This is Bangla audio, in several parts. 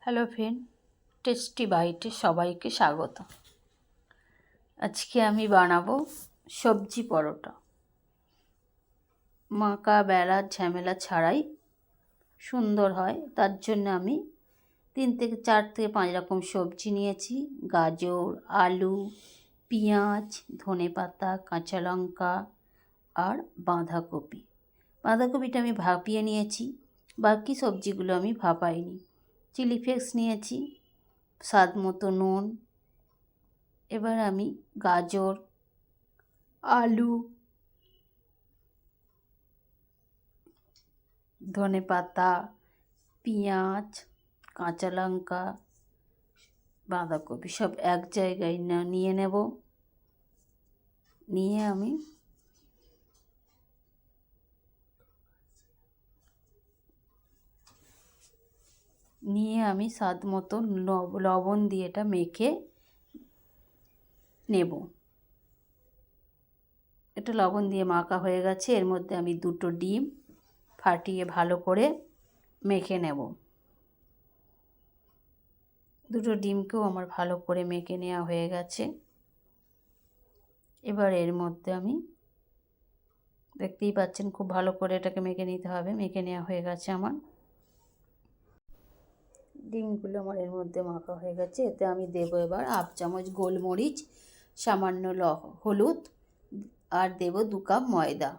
হ্যালো ফ্রেন্ড, টেস্টি বাইটে সবাইকে স্বাগত। আজকে আমি বানাবো সবজি পরোটা। মাখা বেলার ঝামেলা ছাড়াই সুন্দর হয়, তার জন্য আমি 4 থেকে 5 রকম সবজি নিয়েছি। গাজর, আলু, পেঁয়াজ, ধনেপাতা, কাঁচা লঙ্কা আর বাঁধাকপি। বাঁধাকপিটা আমি ভাপিয়ে নিয়েছি, বাকি সবজিগুলো আমি ভাপাইনি। চিলি ফ্লেক্স নিয়েছি, স্বাদ মতো নুন। এবার আমি গাজর, আলু, ধনেপাতা, পেঁয়াজ, কাঁচা লঙ্কা, বাঁধাকপি সব এক জায়গায় নিয়ে নেব। নিয়ে আমি স্বাদ মতো লবণ দিয়ে এটা মেখে নেব। এটা লবণ দিয়ে মাখা হয়ে গেছে। এর মধ্যে আমি 2টো ডিম ফাটিয়ে ভালো করে মেখে নেব। 2টো ডিমকেও আমার ভালো করে মেখে নেওয়া হয়ে গেছে। এবার এর মধ্যে আমি, দেখতেই পাচ্ছেন, খুব ভালো করে এটাকে মেখে নিতে হবে। মেখে নেওয়া হয়ে গেছে আমার। ডিমগুলো আমার এর মধ্যে মাখা হয়ে গেছে। এতে আমি দেবো এবার 1/2 চামচ গোলমরিচ, সামান্য হলুদ, আর দেব 2 কাপ ময়দা।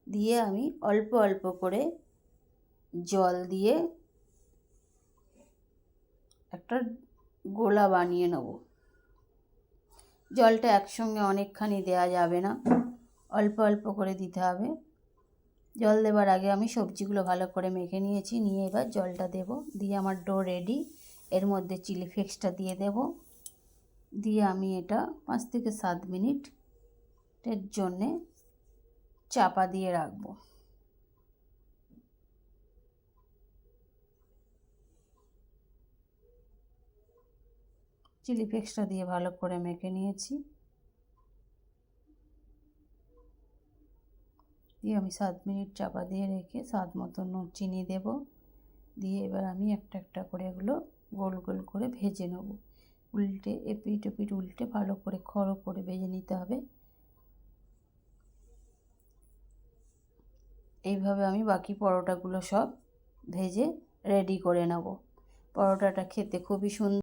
দিয়ে আমি অল্প অল্প করে জল দিয়ে একটা গোলা বানিয়ে নেব। জলটা একসঙ্গে অনেকখানি দেওয়া যাবে না, অল্প অল্প করে দিতে হবে। জল দেওয়ার আগে আমি সবজিগুলো ভালো করে মেখে নিয়েছি। নিয়ে এবার জলটা দেব। দিয়ে আমার ডো রেডি। এর মধ্যে চিলি ফ্লেক্সটা দিয়ে দেব। দিয়ে আমি এটা 5 থেকে 7 মিনিটের জন্যে চাপা দিয়ে রাখবো। চিলি ফ্লেক্সটা দিয়ে ভালো করে মেখে নিয়েছি। দিয়ে আমি 7 মিনিট চাপা দিয়ে রেখে স্বাদ মতো চিনি দেব। দিয়ে এবার আমি একটা একটা করে এগুলো গোল গোল করে ভেজে নেব। উল্টে এপিট ওপিট উল্টে ভালো করে খড়ো করে ভেজে নিতে হবে। এইভাবে আমি বাকি পরোটাগুলো সব ভেজে রেডি করে নেব। পরোটাটা খেতে খুবই সুন্দর।